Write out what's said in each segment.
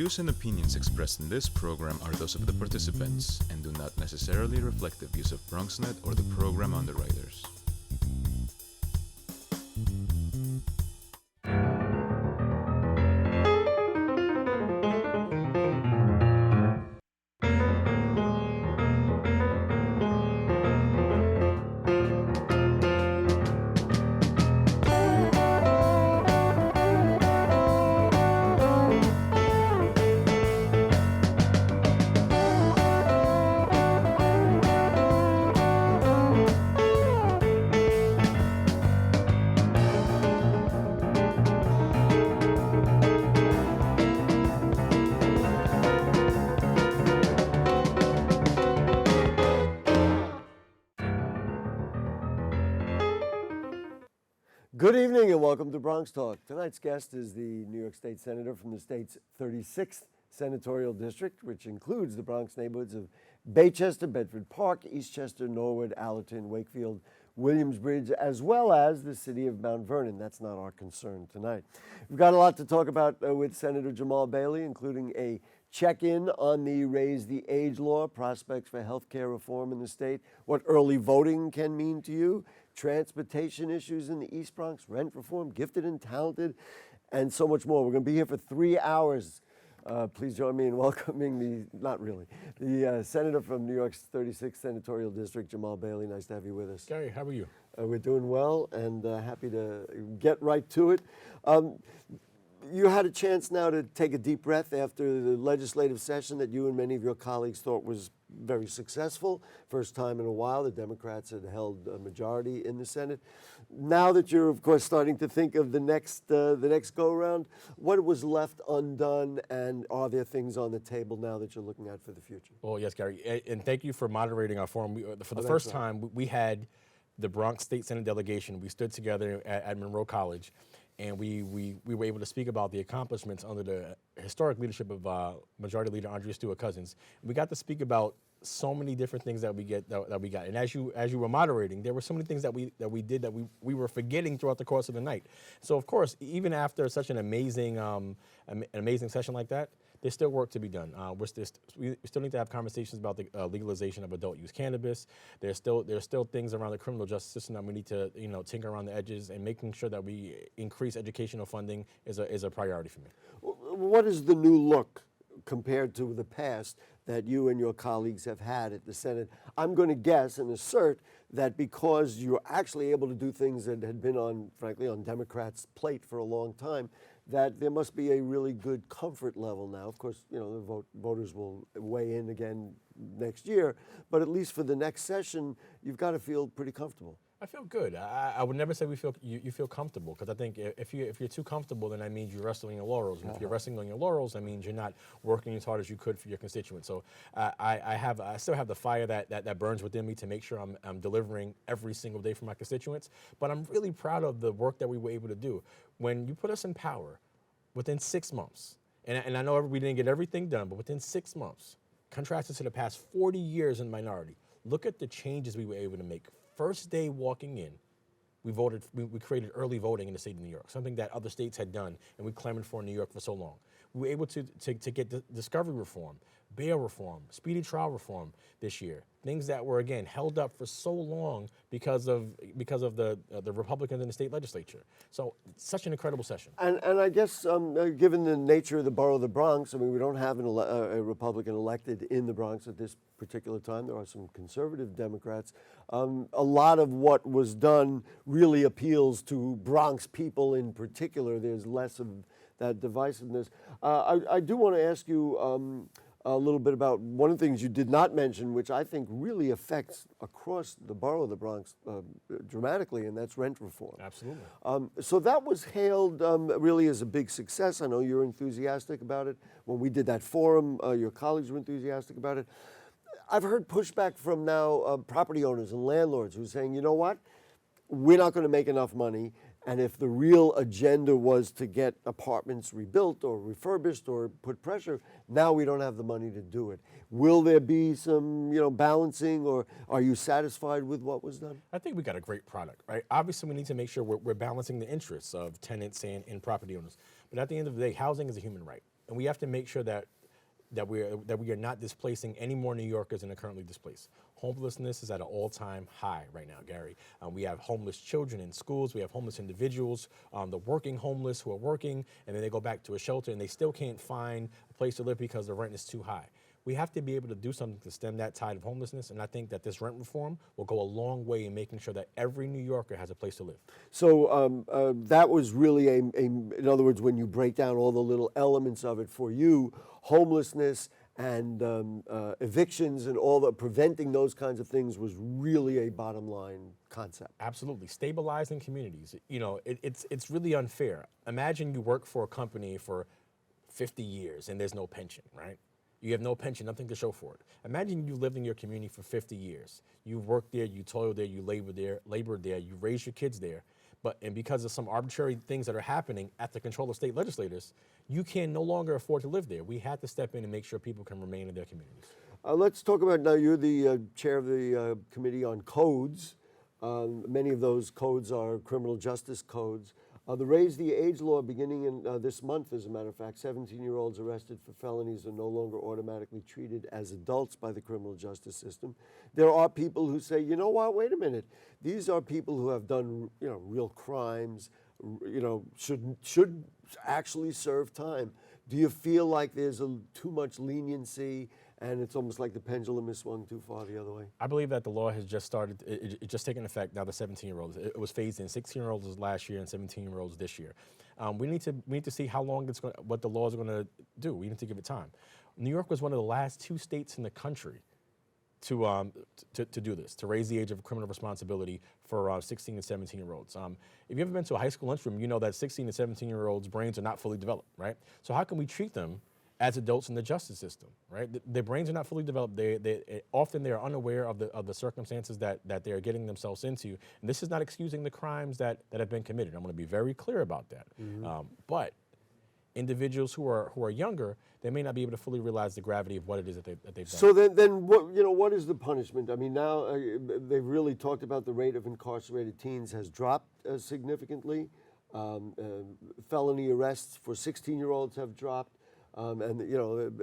views and opinions expressed in this program are those of the participants and do not necessarily reflect the views of BronxNet or the program underwriters. Good evening and welcome to BronxTalk. Tonight's guest is the New York State Senator from the state's 36th Senatorial District, which includes the Bronx neighborhoods of Baychester, Bedford Park, Eastchester, Norwood, Allerton, Wakefield, Williamsbridge, as well as the city of Mount Vernon. That's not our concern tonight. We've got a lot to talk about with Senator Jamaal Bailey, including a check-in on the Raise the Age law, prospects for health care reform in the state, what early voting can mean to you, transportation issues in the East Bronx, rent reform, gifted and talented, and so much more. We're going to be here for 3 hours. Please join me in welcoming the Senator from New York's 36th Senatorial District, Jamaal Bailey. Nice to have you with us. Gary, how are you? We're doing well and happy to get right to it. You had a chance now to take a deep breath after the legislative session that you and many of your colleagues thought was very successful. First time in a while the Democrats had held a majority in the Senate. Now that you're, of course, starting to think of the next go-around, what was left undone, and are there things on the table now that you're looking at for the future? Well, yes, Gary, and thank you for moderating our forum. For the first time, we had the Bronx State Senate delegation. We stood together at Monroe College, and we were able to speak about the accomplishments under the historic leadership of Majority Leader Andrea Stewart-Cousins. We got to speak about so many different things that we got. And as you were moderating, there were so many things that we did that we were forgetting throughout the course of the night. So of course, even after such an amazing session like that, there's still work to be done. We still need to have conversations about the legalization of adult use cannabis. There's still things around the criminal justice system that we need to tinker around the edges, and making sure that we increase educational funding is a priority for me. What is the new look compared to the past that you and your colleagues have had at the Senate? I'm going to guess and assert that because you're actually able to do things that had been frankly, on Democrats' plate for a long time, that there must be a really good comfort level now. Of course, the voters will weigh in again next year, but at least for the next session, you've got to feel pretty comfortable. I feel good. I would never say you feel comfortable, because I think if you're too comfortable, then that means you're resting on your laurels. And if you're resting on your laurels, that means you're not working as hard as you could for your constituents. So I still have the fire that burns within me to make sure I'm delivering every single day for my constituents. But I'm really proud of the work that we were able to do. When you put us in power, within 6 months, and I know we didn't get everything done, but within 6 months, contrasted to the past 40 years in minority, look at the changes we were able to make. First day walking in, we created early voting in the state of New York, something that other states had done and we clamored for in New York for so long. We were able to get discovery reform, bail reform, speedy trial reform this year. Things that were, again, held up for so long because of the Republicans in the state legislature. So such an incredible session. And I guess given the nature of the borough of the Bronx, I mean, we don't have a Republican elected in the Bronx at this particular time. There are some conservative Democrats. A lot of what was done really appeals to Bronx people in particular. There's less of that divisiveness. I do want to ask you a little bit about one of the things you did not mention, which I think really affects across the borough of the Bronx dramatically, and that's rent reform. Absolutely. So that was hailed really as a big success. I know you're enthusiastic about it. When we did that forum, your colleagues were enthusiastic about it. I've heard pushback from now property owners and landlords who are saying, you know what, we're not going to make enough money. And if the real agenda was to get apartments rebuilt or refurbished or put pressure, now we don't have the money to do it. Will there be some, balancing, or are you satisfied with what was done? I think we got a great product, right? Obviously, we need to make sure we're balancing the interests of tenants and property owners. But at the end of the day, housing is a human right. and we have to make sure that we are not displacing any more New Yorkers than are currently displaced. Homelessness is at an all-time high right now, Gary. We have homeless children in schools. We have homeless individuals, the working homeless who are working, and then they go back to a shelter and they still can't find a place to live because the rent is too high. We have to be able to do something to stem that tide of homelessness, and I think that this rent reform will go a long way in making sure that every New Yorker has a place to live. So that was really in other words, when you break down all the little elements of it for you, homelessness and evictions and all the preventing those kinds of things was really a bottom line concept. Absolutely. Stabilizing communities. You know, it's really unfair. Imagine you work for a company for 50 years and there's no pension, right? You have no pension, nothing to show for it. Imagine you lived in your community for 50 years. You worked there, you toiled there, you labored there, you raised your kids there. And because of some arbitrary things that are happening at the control of state legislators, you can no longer afford to live there. We had to step in and make sure people can remain in their communities. Let's talk about now. You're the chair of the committee on codes. Many of those codes are criminal justice codes. The Raise the Age law beginning in this month, as a matter of fact, 17-year-olds arrested for felonies are no longer automatically treated as adults by the criminal justice system. There are people who say, you know what, wait a minute. These are people who have done, real crimes, should actually serve time. Do you feel like there's too much leniency and it's almost like the pendulum is swung too far the other way? I believe that the law has just started, it's just taken effect now, the 17-year-olds. It was phased in 16-year-olds last year and 17-year-olds this year. We need to see how long what the laws are going to do. We need to give it time. New York was one of the last 2 states in the country to do this, to raise the age of criminal responsibility for 16 and 17-year-olds. If you've ever been to a high school lunchroom, you know that 16 and 17-year-olds' brains are not fully developed, right? So how can we treat them as adults in the justice system, right? Their brains are not fully developed. Often they're unaware of the circumstances that they're getting themselves into. And this is not excusing the crimes that have been committed. I'm going to be very clear about that. Mm-hmm. But individuals who are younger, they may not be able to fully realize the gravity of what it is that they've done. So then what is the punishment? I mean, now they've really talked about the rate of incarcerated teens has dropped significantly. Felony arrests for 16-year-olds have dropped. And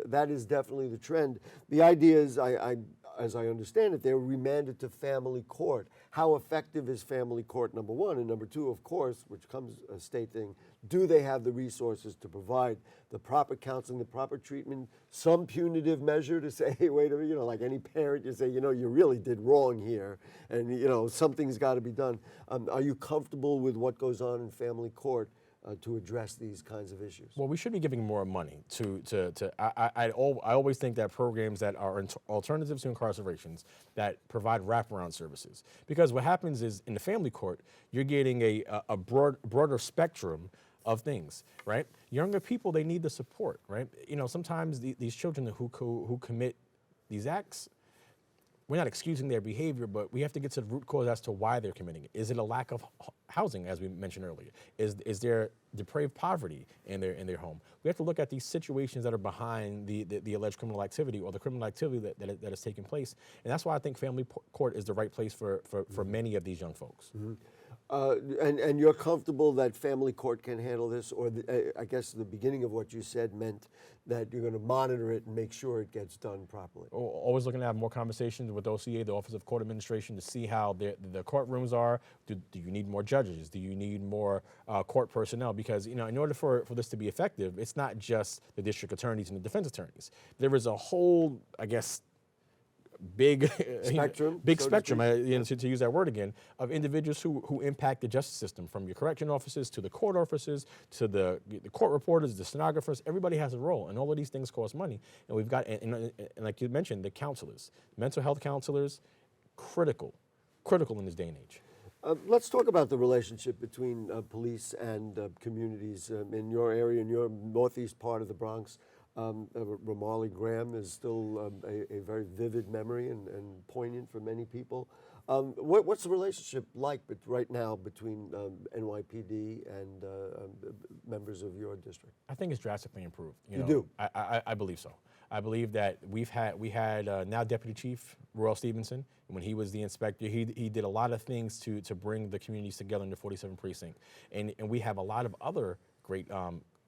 that is definitely the trend. The idea is, as I understand it, they're remanded to family court. How effective is family court, number one? And number two, of course, which comes a state thing, do they have the resources to provide the proper counseling, the proper treatment, some punitive measure to say, hey, wait a minute, like any parent, you say, you really did wrong here, and something's got to be done. Are you comfortable with what goes on in family court to address these kinds of issues? Well, we should be giving more money I always think that programs that are alternatives to incarcerations that provide wraparound services. Because what happens is in the family court, you're getting a broader spectrum of things, right? Younger people, they need the support, right? Sometimes these children who commit these acts, we're not excusing their behavior, but we have to get to the root cause as to why they're committing it. Is it a lack of housing, as we mentioned earlier? Is there depraved poverty in their home? We have to look at these situations that are behind the alleged criminal activity or the criminal activity that has taken place. And that's why I think family court is the right place for many of these young folks. Mm-hmm. And you're comfortable that family court can handle this, or I guess the beginning of what you said meant that you're going to monitor it and make sure it gets done properly. Always looking to have more conversations with OCA, the Office of Court Administration, to see how the courtrooms are. Do you need more judges? Do you need more court personnel? Because in order for this to be effective, it's not just the district attorneys and the defense attorneys. There is a whole, I guess, big spectrum, to use that word again, of individuals who impact the justice system, from your correction officers to the court officers to the court reporters, the stenographers. Everybody has a role, and all of these things cost money. And we've got, and like you mentioned, the counselors, mental health counselors, critical in this day and age. Let's talk about the relationship between police and communities in your area, in your northeast part of the Bronx. Ramarley Graham is still a very vivid memory and poignant for many people. What's the relationship like right now between NYPD and members of your district? I think it's drastically improved. You do? I believe so. I believe that we had now Deputy Chief Royal Stevenson. When he was the inspector, he did a lot of things to bring the communities together in the 47th precinct, and we have a lot of other great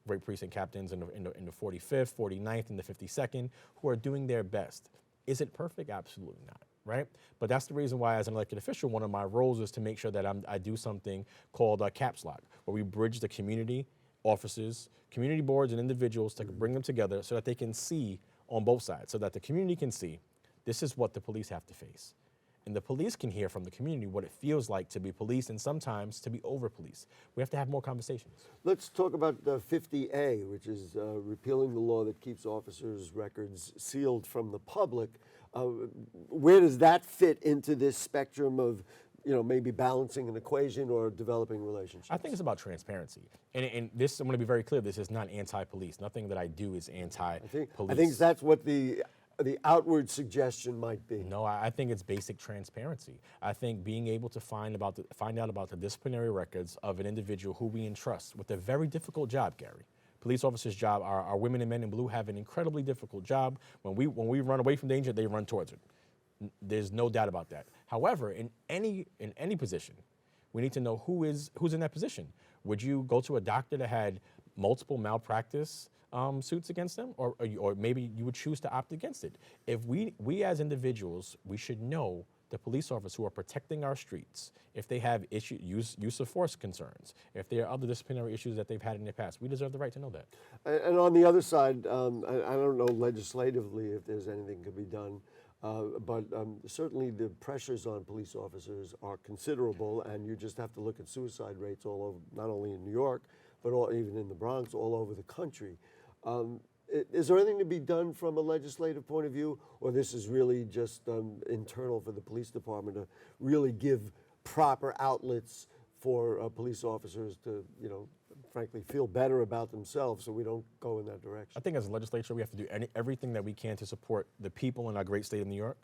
great precinct captains in the 45th, 49th, and the 52nd who are doing their best. Is it perfect? Absolutely not, right? But that's the reason why, as an elected official, one of my roles is to make sure that I do something called CAPS Lock, where we bridge the community, officers, community boards, and individuals to bring them together so that they can see on both sides, so that the community can see this is what the police have to face. And the police can hear from the community what it feels like to be policed and sometimes to be over-policed. We have to have more conversations. Let's talk about 50A, which is repealing the law that keeps officers' records sealed from the public. Where does that fit into this spectrum of, maybe balancing an equation or developing relationships? I think it's about transparency. And this, I'm going to be very clear, this is not anti-police. Nothing that I do is anti-police. I think that's what the outward suggestion might be. No, I think it's basic transparency. I think being able to find out about the disciplinary records of an individual who we entrust with a very difficult job, Gary. Police officers' job, our women and men in blue have an incredibly difficult job. When we run away from danger, they run towards it. There's no doubt about that. However, in any position, we need to know who's in that position. Would you go to a doctor that had multiple malpractice suits against them, or maybe you would choose to opt against it? If we as individuals, we should know the police officers who are protecting our streets, if they have use of force concerns, if there are other disciplinary issues that they've had in the past. We deserve the right to know that. And on the other side, I don't know legislatively if there's anything could be done, but certainly the pressures on police officers are considerable, and you just have to look at suicide rates all over, not only in New York, but even in the Bronx, all over the country. Is there anything to be done from a legislative point of view, or this is really just internal for the police department to really give proper outlets for police officers to, frankly, feel better about themselves so we don't go in that direction? I think as a legislature, we have to do everything that we can to support the people in our great state of New York.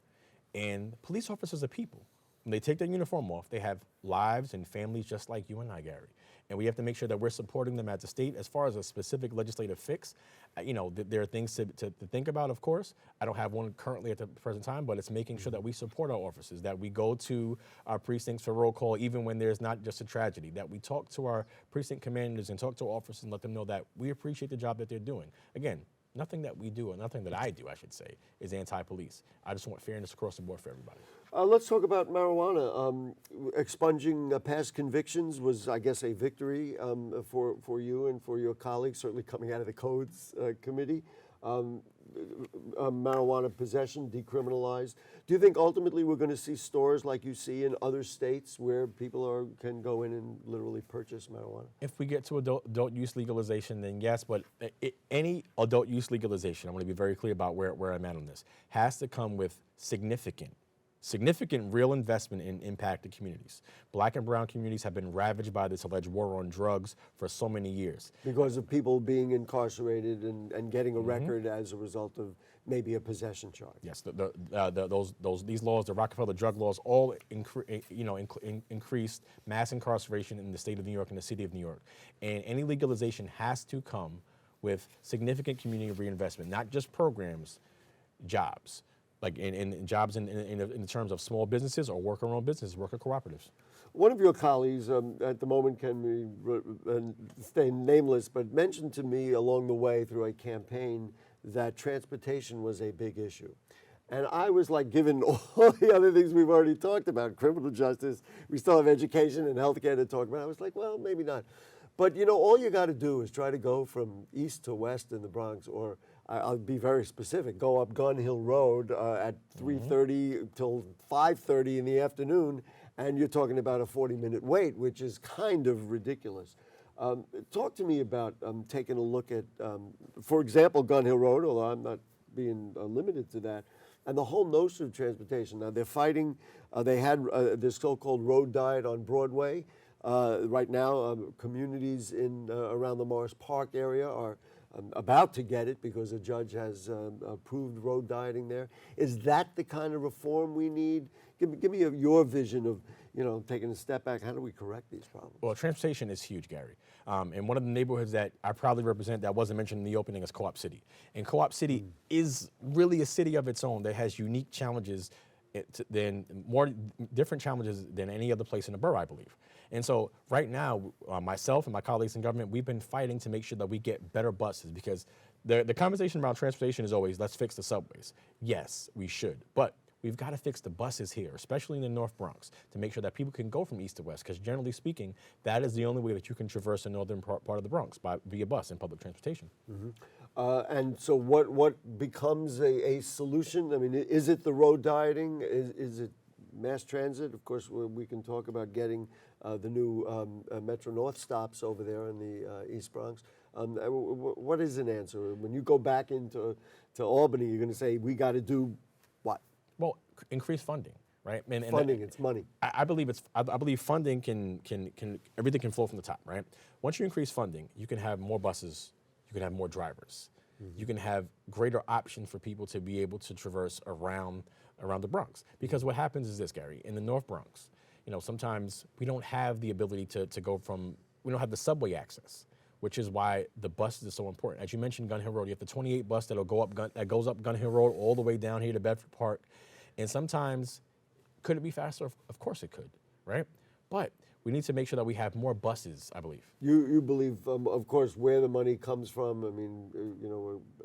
And police officers are people. When they take their uniform off, they have lives and families just like you and I, Gary. And we have to make sure that we're supporting them as a state. As far as a specific legislative fix, there are things to think about, of course. I don't have one currently at the present time, but it's making sure that we support our officers, that we go to our precincts for roll call even when there's not just a tragedy, that we talk to our precinct commanders and talk to officers and let them know that we appreciate the job that they're doing. Again, nothing that we do, or nothing that I do, I should say, is anti-police. I just want fairness across the board for everybody. Let's talk about marijuana. Expunging past convictions was, I guess, a victory for you and for your colleagues, certainly coming out of the Codes Committee. Marijuana possession decriminalized. Do you think ultimately we're going to see stores like you see in other states where people can go in and literally purchase marijuana? If we get to adult use legalization, then yes, but any adult use legalization, I want to be very clear about where I'm at on this, has to come with significant real investment in impacted communities. Black and brown communities have been ravaged by this alleged war on drugs for so many years. Because of people being incarcerated and getting a record as a result of maybe a possession charge. Yes, these laws, the Rockefeller drug laws, all increased mass incarceration in the state of New York and the city of New York. And any legalization has to come with significant community reinvestment, not just programs, jobs. Like in jobs in terms of small businesses or worker-owned businesses, worker cooperatives. One of your colleagues, at the moment can stay nameless, but mentioned to me along the way through a campaign that transportation was a big issue. And I was like, given all the other things we've already talked about, criminal justice, we still have education and healthcare to talk about. I was like, well, maybe not. But all you got to do is try to go from east to west in the Bronx, or I'll be very specific, go up Gun Hill Road at 3:30 till 5:30 in the afternoon, and you're talking about a 40-minute wait, which is kind of ridiculous. Talk to me about taking a look at, for example, Gun Hill Road, although I'm not being limited to that, and the whole notion of transportation. Now, they're fighting, they had this so-called road diet on Broadway. Right now, communities in around the Morris Park area are about to get it because a judge has approved road dieting there. Is that the kind of reform we need? Give me your vision of, taking a step back. How do we correct these problems? Well, transportation is huge, Gary. And one of the neighborhoods that I proudly represent that wasn't mentioned in the opening is Co-op City. And Co-op City is really a city of its own that has unique challenges than more different challenges than any other place in the borough, I believe. And so right now, myself and my colleagues in government, we've been fighting to make sure that we get better buses, because the conversation around transportation is always, let's fix the subways. Yes, we should, but we've got to fix the buses here, especially in the North Bronx, to make sure that people can go from east to west, because generally speaking, that is the only way that you can traverse the northern part of the Bronx, via bus and public transportation. And so what becomes a solution? I mean, is it the road dieting? Is it mass transit? Of course, we can talk about getting the new Metro North stops over there in the East Bronx. What is an answer? When you go back into Albany, you're going to say, we got to do what? Well, increase funding, right? And Funding, it's money. I believe funding can everything can flow from the top, right? Once you increase funding, you can have more buses, you can have more drivers, you can have greater options for people to be able to traverse around the Bronx. Because what happens is this, Gary, in the North Bronx, sometimes we don't have the ability to go we don't have the subway access, which is why the buses are so important. As you mentioned, Gun Hill Road, you have the 28 bus that goes up Gun Hill Road all the way down here to Bedford Park. And sometimes, could it be faster? Of course it could, right? But we need to make sure that we have more buses, I believe. You believe, of course, where the money comes from. I mean,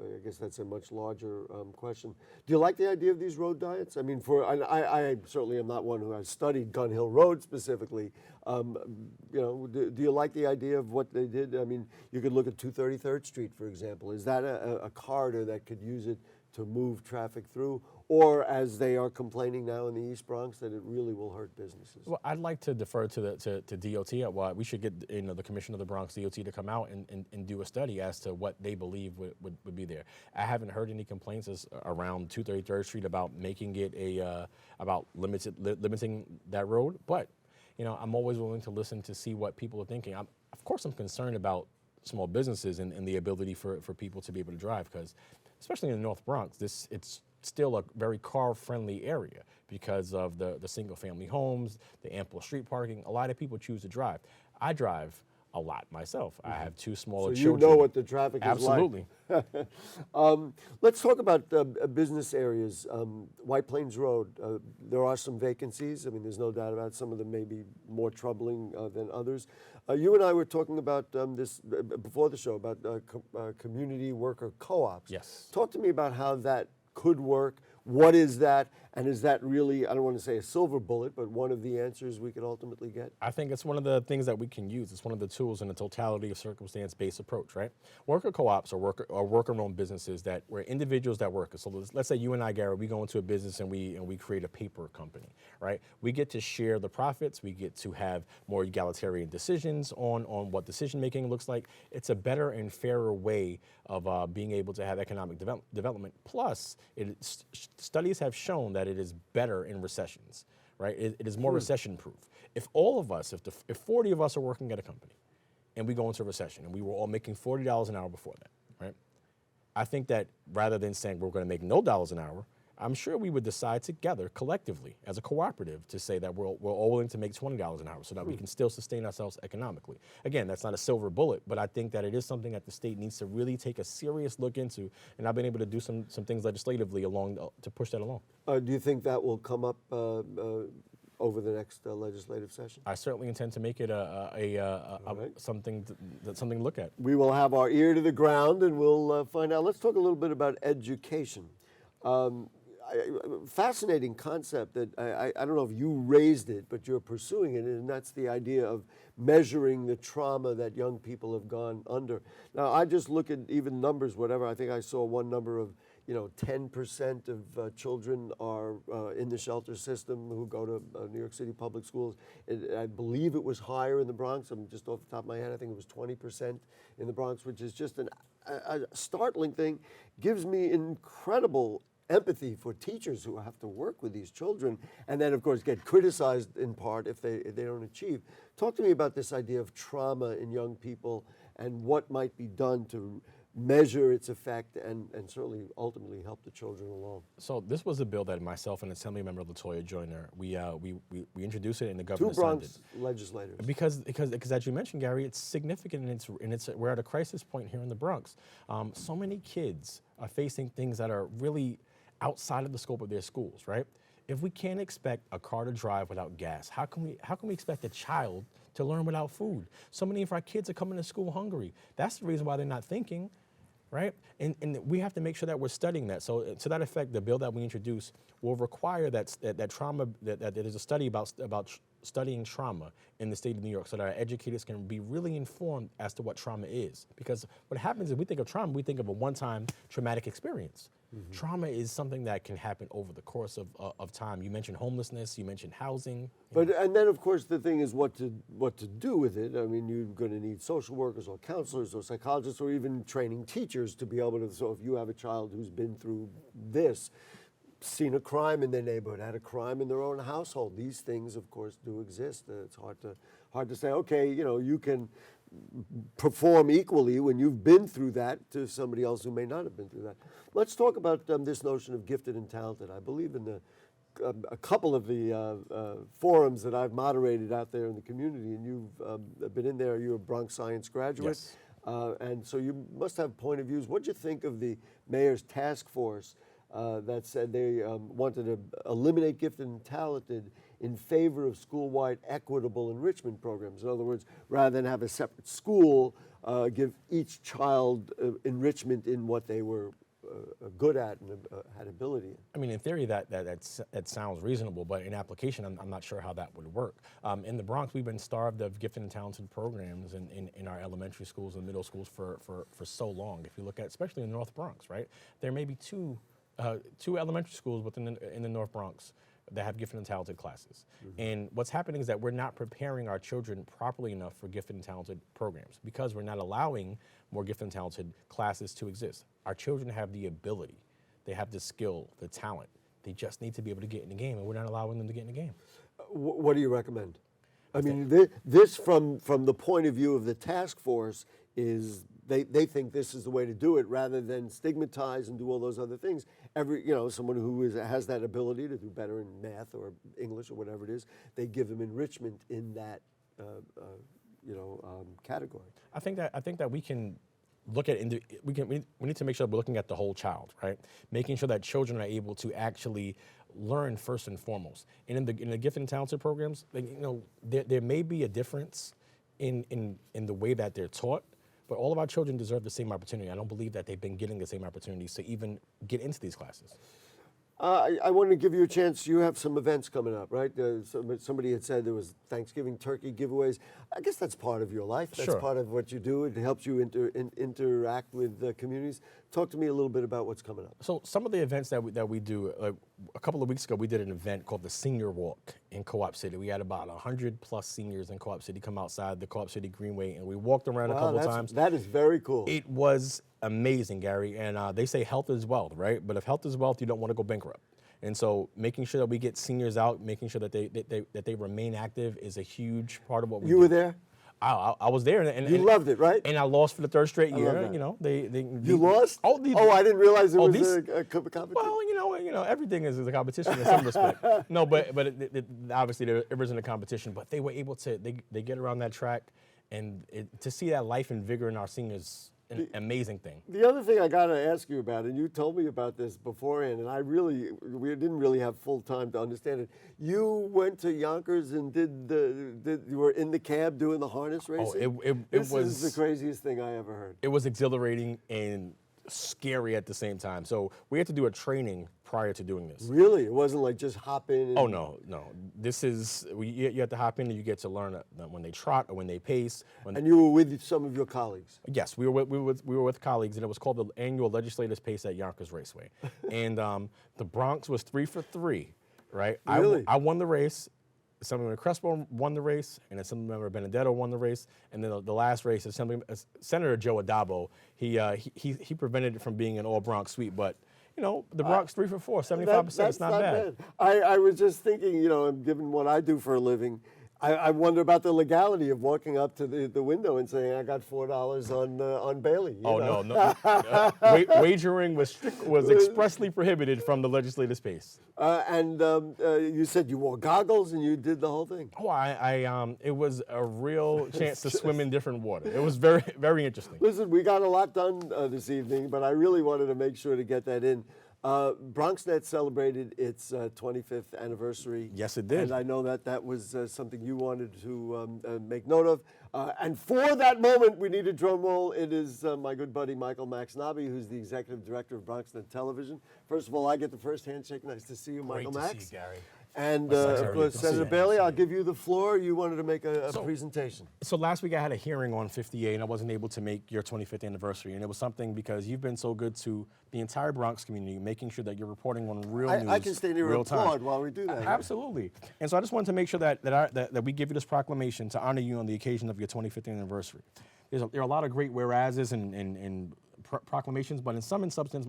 I guess that's a much larger question. Do you like the idea of these road diets? I mean, I certainly am not one who has studied Gun Hill Road specifically. Do you like the idea of what they did? I mean, you could look at 233rd Street, for example. Is that a corridor that could use it to move traffic through? Or, as they are complaining now in the East Bronx, that it really will hurt businesses? Well, I'd like to defer to DOT. Well, we should get the Commissioner of the Bronx DOT to come out and do a study as to what they believe would be there. I haven't heard any complaints around 233rd Street about making it about limiting that road. But I'm always willing to listen to see what people are thinking. Of course, I'm concerned about small businesses and the ability for people to be able to drive, because especially in the North Bronx, it's still a very car-friendly area because of the single-family homes, the ample street parking. A lot of people choose to drive. I drive a lot myself. I have two smaller children. So you know what the traffic is like. Absolutely. Let's talk about business areas. White Plains Road, there are some vacancies. I mean, there's no doubt about it. Some of them may be more troubling than others. You and I were talking about this before the show, about community worker co-ops. Yes. Talk to me about how that could work. What is that? And is that really, I don't want to say a silver bullet, but one of the answers we could ultimately get? I think it's one of the things that we can use. It's one of the tools in a totality of circumstance-based approach, right? Worker co-ops are worker-owned businesses where individuals that work. So let's say you and I, Gary, we go into a business and we create a paper company, right? We get to share the profits. We get to have more egalitarian decisions on what decision-making looks like. It's a better and fairer way of being able to have economic development. Plus, studies have shown that it is better in recessions, right? It is more recession-proof. If all of us, if 40 of us are working at a company and we go into a recession and we were all making $40 an hour before that, right? I think that rather than saying we're going to make no dollars an hour, I'm sure we would decide together collectively as a cooperative to say that we're all willing to make $20 an hour so that we can still sustain ourselves economically. Again, that's not a silver bullet, but I think that it is something that the state needs to really take a serious look into, and I've been able to do some things legislatively to push that along. Do you think that will come up over the next legislative session? I certainly intend to make it something to look at. We will have our ear to the ground and we'll find out. Let's talk a little bit about education. Fascinating concept that I don't know if you raised it, but you're pursuing it, and that's the idea of measuring the trauma that young people have gone under. Now, I just look at even numbers, whatever. I think I saw one number of 10% of children are in the shelter system who go to New York City public schools. I believe it was higher in the Bronx. I'm just off the top of my head. I think it was 20% in the Bronx, which is just a startling thing. Gives me incredible empathy for teachers who have to work with these children and then, of course, get criticized in part if they don't achieve. Talk to me about this idea of trauma in young people and what might be done to measure its effect and certainly ultimately help the children along. So this was a bill that myself and Assemblymember Latoya Joyner, we introduced it in the government. Two Bronx legislators. Because as you mentioned, Gary, it's significant and we're at a crisis point here in the Bronx. So many kids are facing things that are really outside of the scope of their schools, right? If we can't expect a car to drive without gas, how can we expect a child to learn without food? So many of our kids are coming to school hungry. That's the reason why they're not thinking, right? And we have to make sure that we're studying that. So to that effect, the bill that we introduce will require that trauma, that there's a study about studying trauma in the state of New York, so that our educators can be really informed as to what trauma is. Because what happens is we think of trauma, we think of a one-time traumatic experience. Mm-hmm. Trauma is something that can happen over the course of time. You mentioned homelessness, you mentioned housing. And then of course the thing is what to do with it. I mean, you're going to need social workers or counselors or psychologists or even training teachers to be able to. So if you have a child who's been through this, seen a crime in their neighborhood, had a crime in their own household, these things of course do exist. It's hard to say, okay, you can perform equally when you've been through that to somebody else who may not have been through that. Let's talk about this notion of gifted and talented. I believe in a couple of the forums that I've moderated out there in the community, and you've been in there. You're a Bronx Science graduate. Yes. And so you must have point of views. What do you think of the mayor's task force that said they wanted to eliminate gifted and talented in favor of school-wide equitable enrichment programs? In other words, rather than have a separate school, give each child enrichment in what they were good at and had ability in. I mean, in theory, that sounds reasonable, but in application, I'm not sure how that would work. In the Bronx, we've been starved of gifted and talented programs in our elementary schools and middle schools for so long. If you look at, especially in the North Bronx, right? There may be two elementary schools in the North Bronx that have gifted and talented classes. Mm-hmm. And what's happening is that we're not preparing our children properly enough for gifted and talented programs because we're not allowing more gifted and talented classes to exist. Our children have the ability, they have the skill, the talent. They just need to be able to get in the game, and we're not allowing them to get in the game. What do you recommend? I mean, this from the point of view of the task force is they think this is the way to do it rather than stigmatize and do all those other things. Someone who has that ability to do better in math or English or whatever it is, they give them enrichment in that category. I think that we can look at we need to make sure we're looking at the whole child, right? Making sure that children are able to actually learn first and foremost. And in the gifted and talented programs, there may be a difference in the way that they're taught, but all of our children deserve the same opportunity. I don't believe that they've been getting the same opportunities to even get into these classes. I want to give you a chance. You have some events coming up, right? Somebody had said there was Thanksgiving turkey giveaways. I guess that's part of your life. That's Sure. part of what you do. It helps you interact with communities. Talk to me a little bit about what's coming up. So some of the events that we do, a couple of weeks ago, we did an event called the Senior Walk in Co-op City. We had about 100 plus seniors in Co-op City come outside the Co-op City Greenway, and we walked around a couple of times. That is very cool. It was amazing, Gary. And they say health is wealth, right? But if health is wealth, you don't want to go bankrupt. And so making sure that we get seniors out, making sure that they remain active is a huge part of what we do. You were there? I was there, and you loved it, right? And I lost for the third straight year. You lost? I didn't realize it was a competition. Well, everything is a competition in some respect. No, but obviously there isn't a competition. But they were able to they get around that track, and to see that life and vigor in our seniors. An amazing thing. The other thing I got to ask you about, and you told me about this beforehand, and we didn't really have full time to understand it. You went to Yonkers and you were in the cab doing the harness racing? This was the craziest thing I ever heard. It was exhilarating and scary at the same time. So we had to do a training prior to doing this. Really? It wasn't like just hop in? Oh, no. This is, you have to hop in and you get to learn when they trot or when they pace. And you were with some of your colleagues? Yes, we were with colleagues, and it was called the annual Legislators Pace at Yonkers Raceway. And the Bronx was 3 for 3, right? Really? I won the race. Assemblyman Crespo won the race, and Assemblymember Benedetto won the race, and then the last race, Senator Joe Adabo, he prevented it from being an all-Bronx sweep, but the Bronx 3 for 4, 75%, it's not bad. I was just thinking, given what I do for a living, I wonder about the legality of walking up to the window and saying, I got $4 on Bailey. No. Wagering was expressly prohibited from the legislative space. And you said you wore goggles and you did the whole thing. Oh, it was a real chance to swim in different water. It was very, very interesting. Listen, we got a lot done this evening, but I really wanted to make sure to get that in. BronxNet celebrated its 25th anniversary. Yes, it did. And I know that was something you wanted to make note of. And for that moment, we need a drum roll. It is my good buddy Michael Max Nobby, who's the executive director of BronxNet Television. First of all, I get the first handshake. Nice to see you, Michael Great to Max. see you, Gary. And What's up, of course, Good to see Senator you. Bailey, I'll give you the floor. You wanted to make a So- presentation. So last week I had a hearing on 58, and I wasn't able to make your 25th anniversary. And it was something because you've been so good to the entire Bronx community, making sure that you're reporting on real news. I can stay near real and time. applaud while we do that. Absolutely. And so I just wanted to make sure that we give you this proclamation to honor you on the occasion of your 25th anniversary. There are a lot of great whereases and proclamations, but in substance,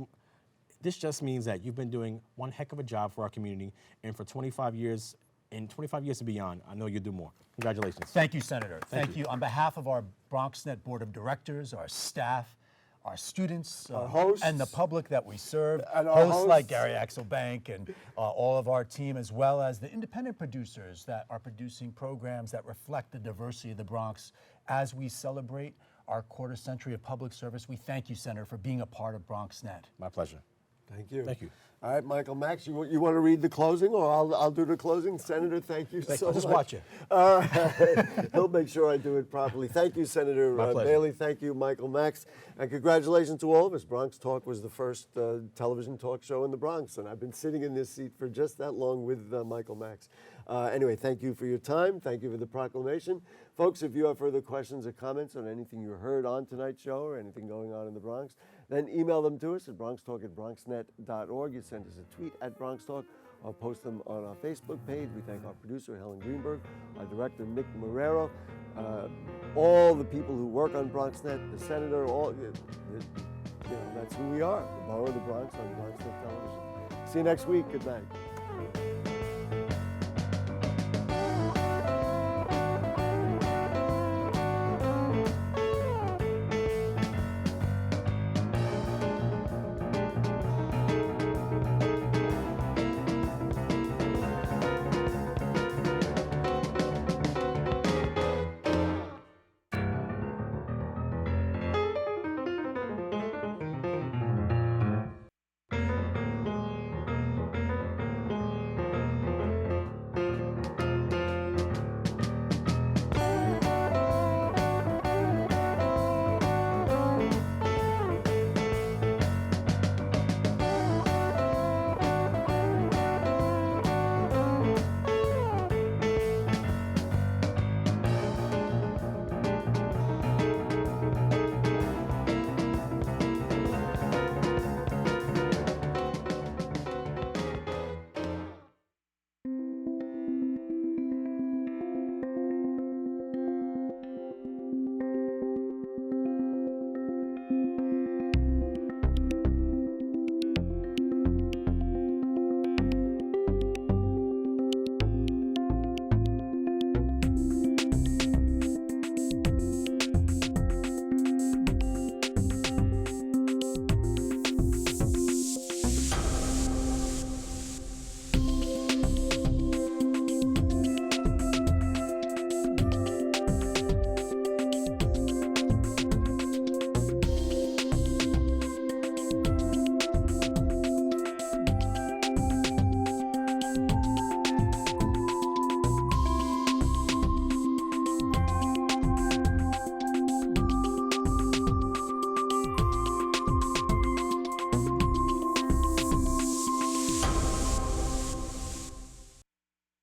this just means that you've been doing one heck of a job for our community, and for 25 years, and 25 years and beyond, I know you'll do more. Congratulations. Thank you, Senator. Thank you. On behalf of our BronxNet Board of Directors, our staff, our students, Our hosts. and the public that we serve, And our hosts like hosts. Gary Axelbank and all of our team, as well as the independent producers that are producing programs that reflect the diversity of the Bronx. As we celebrate our quarter century of public service, we thank you, Senator, for being a part of BronxNet. My pleasure. Thank you. Thank you. All right, Michael Max, you want to read the closing, or I'll do the closing? Senator, thank you so much. Just watch it. All right. He'll make sure I do it properly. Thank you, Senator My pleasure. Bailey. Thank you, Michael Max. And congratulations to all of us. Bronx Talk was the first television talk show in the Bronx, and I've been sitting in this seat for just that long with Michael Max. Anyway, thank you for your time. Thank you for the proclamation. Folks, if you have further questions or comments on anything you heard on tonight's show or anything going on in the Bronx, then email them to us at bronxtalk@bronxnet.org. You send us a tweet at BronxTalk or post them on our Facebook page. We thank our producer, Helen Greenberg, our director, Nick Marrero, all the people who work on BronxNet, the senator, that's who we are, the Borough of the Bronx on BronxNet Television. See you next week. Good night.